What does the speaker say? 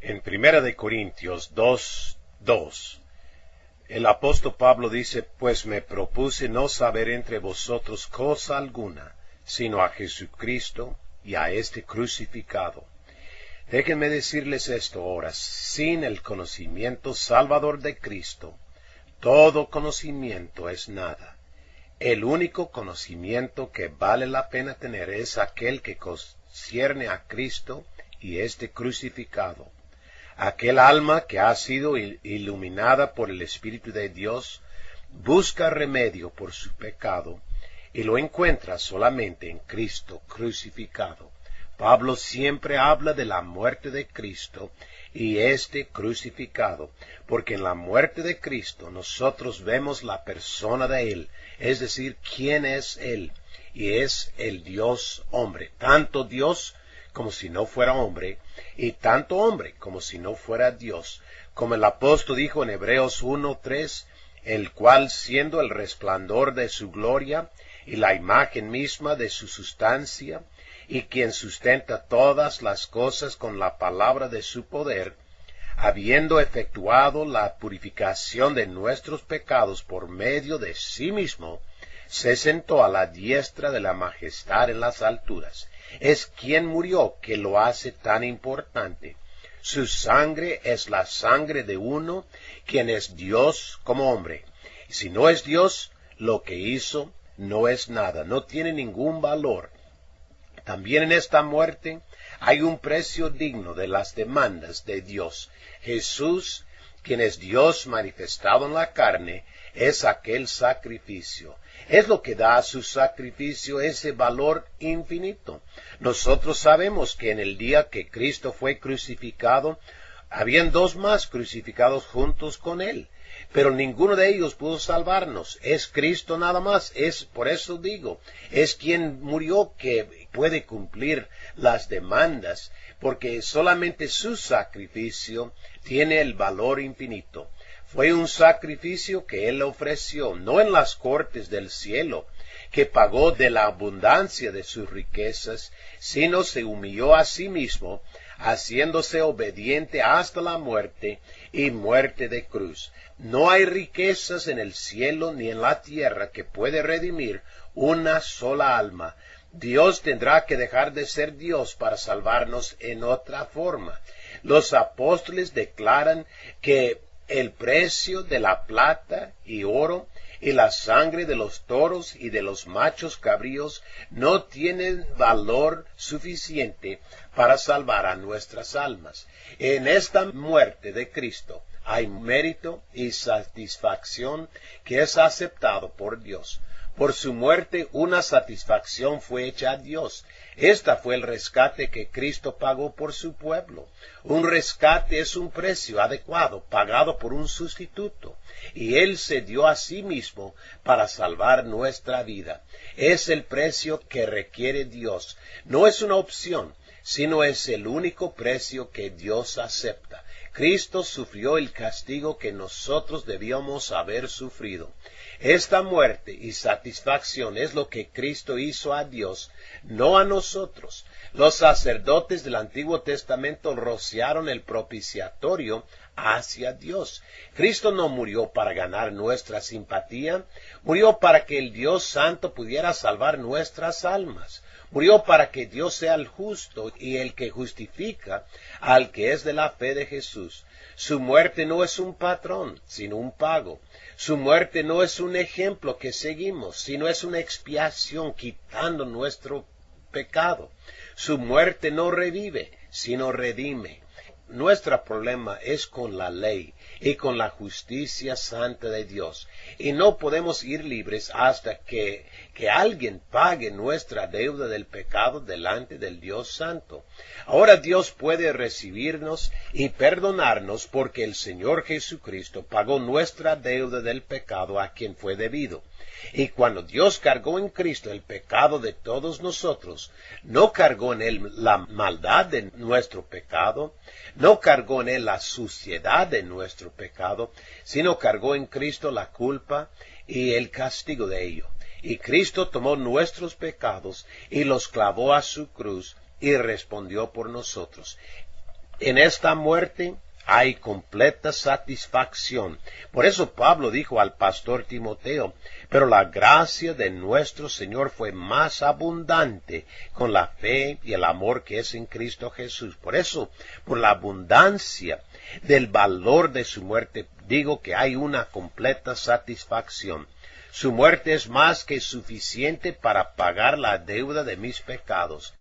En Primera de Corintios 2:2, el apóstol Pablo dice, pues me propuse no saber entre vosotros cosa alguna, sino a Jesucristo y a este crucificado. Déjenme decirles esto ahora, sin el conocimiento salvador de Cristo, todo conocimiento es nada. El único conocimiento que vale la pena tener es aquel que concierne a Cristo y este crucificado. Aquel alma que ha sido iluminada por el Espíritu de Dios busca remedio por su pecado y lo encuentra solamente en Cristo crucificado. Pablo siempre habla de la muerte de Cristo y este crucificado, porque en la muerte de Cristo nosotros vemos la persona de Él, es decir, quién es Él, y es el Dios hombre, tanto Dios como si no fuera hombre, y tanto hombre como si no fuera Dios, como el apóstol dijo en Hebreos 1:3, el cual siendo el resplandor de su gloria y la imagen misma de su sustancia, y quien sustenta todas las cosas con la palabra de su poder, habiendo efectuado la purificación de nuestros pecados por medio de sí mismo, se sentó a la diestra de la majestad en las alturas. Es quien murió que lo hace tan importante. Su sangre es la sangre de uno, quien es Dios como hombre. Y si no es Dios, lo que hizo no es nada, no tiene ningún valor. También en esta muerte hay un precio digno de las demandas de Dios. Jesús, quien es Dios manifestado en la carne, es aquel sacrificio. Es lo que da a su sacrificio ese valor infinito. Nosotros sabemos que en el día que Cristo fue crucificado, habían dos más crucificados juntos con Él, pero ninguno de ellos pudo salvarnos. Es Cristo nada más. Por eso digo, es quien murió que puede cumplir las demandas, porque solamente su sacrificio tiene el valor infinito. Fue un sacrificio que Él ofreció, no en las cortes del cielo, que pagó de la abundancia de sus riquezas, sino se humilló a sí mismo, haciéndose obediente hasta la muerte y muerte de cruz. No hay riquezas en el cielo ni en la tierra que puede redimir una sola alma. Dios tendrá que dejar de ser Dios para salvarnos en otra forma. Los apóstoles declaran que el precio de la plata y oro y la sangre de los toros y de los machos cabríos no tienen valor suficiente para salvar a nuestras almas. En esta muerte de Cristo hay mérito y satisfacción que es aceptado por Dios. Por su muerte una satisfacción fue hecha a Dios. Esta fue el rescate que Cristo pagó por su pueblo. Un rescate es un precio adecuado, pagado por un sustituto. Y Él se dio a sí mismo para salvar nuestra vida. Es el precio que requiere Dios. No es una opción, sino es el único precio que Dios acepta. Cristo sufrió el castigo que nosotros debíamos haber sufrido. Esta muerte y satisfacción es lo que Cristo hizo a Dios, no a nosotros. Los sacerdotes del Antiguo Testamento rociaron el propiciatorio hacia Dios. Cristo no murió para ganar nuestra simpatía, murió para que el Dios Santo pudiera salvar nuestras almas. Murió para que Dios sea el justo y el que justifica al que es de la fe de Jesús. Su muerte no es un patrón, sino un pago. Su muerte no es un ejemplo que seguimos, sino es una expiación quitando nuestro pecado. Su muerte no revive, sino redime. Nuestro problema es con la ley y con la justicia santa de Dios. Y no podemos ir libres hasta que alguien pague nuestra deuda del pecado delante del Dios Santo. Ahora Dios puede recibirnos y perdonarnos porque el Señor Jesucristo pagó nuestra deuda del pecado a quien fue debido. Y cuando Dios cargó en Cristo el pecado de todos nosotros, no cargó en Él la maldad de nuestro pecado, no cargó en Él la suciedad de nuestro pecado, sino cargó en Cristo la culpa y el castigo de ello. Y Cristo tomó nuestros pecados y los clavó a su cruz y respondió por nosotros. En esta muerte hay completa satisfacción. Por eso Pablo dijo al pastor Timoteo, pero la gracia de nuestro Señor fue más abundante con la fe y el amor que es en Cristo Jesús. Por eso, por la abundancia del valor de su muerte, digo que hay una completa satisfacción. Su muerte es más que suficiente para pagar la deuda de mis pecados.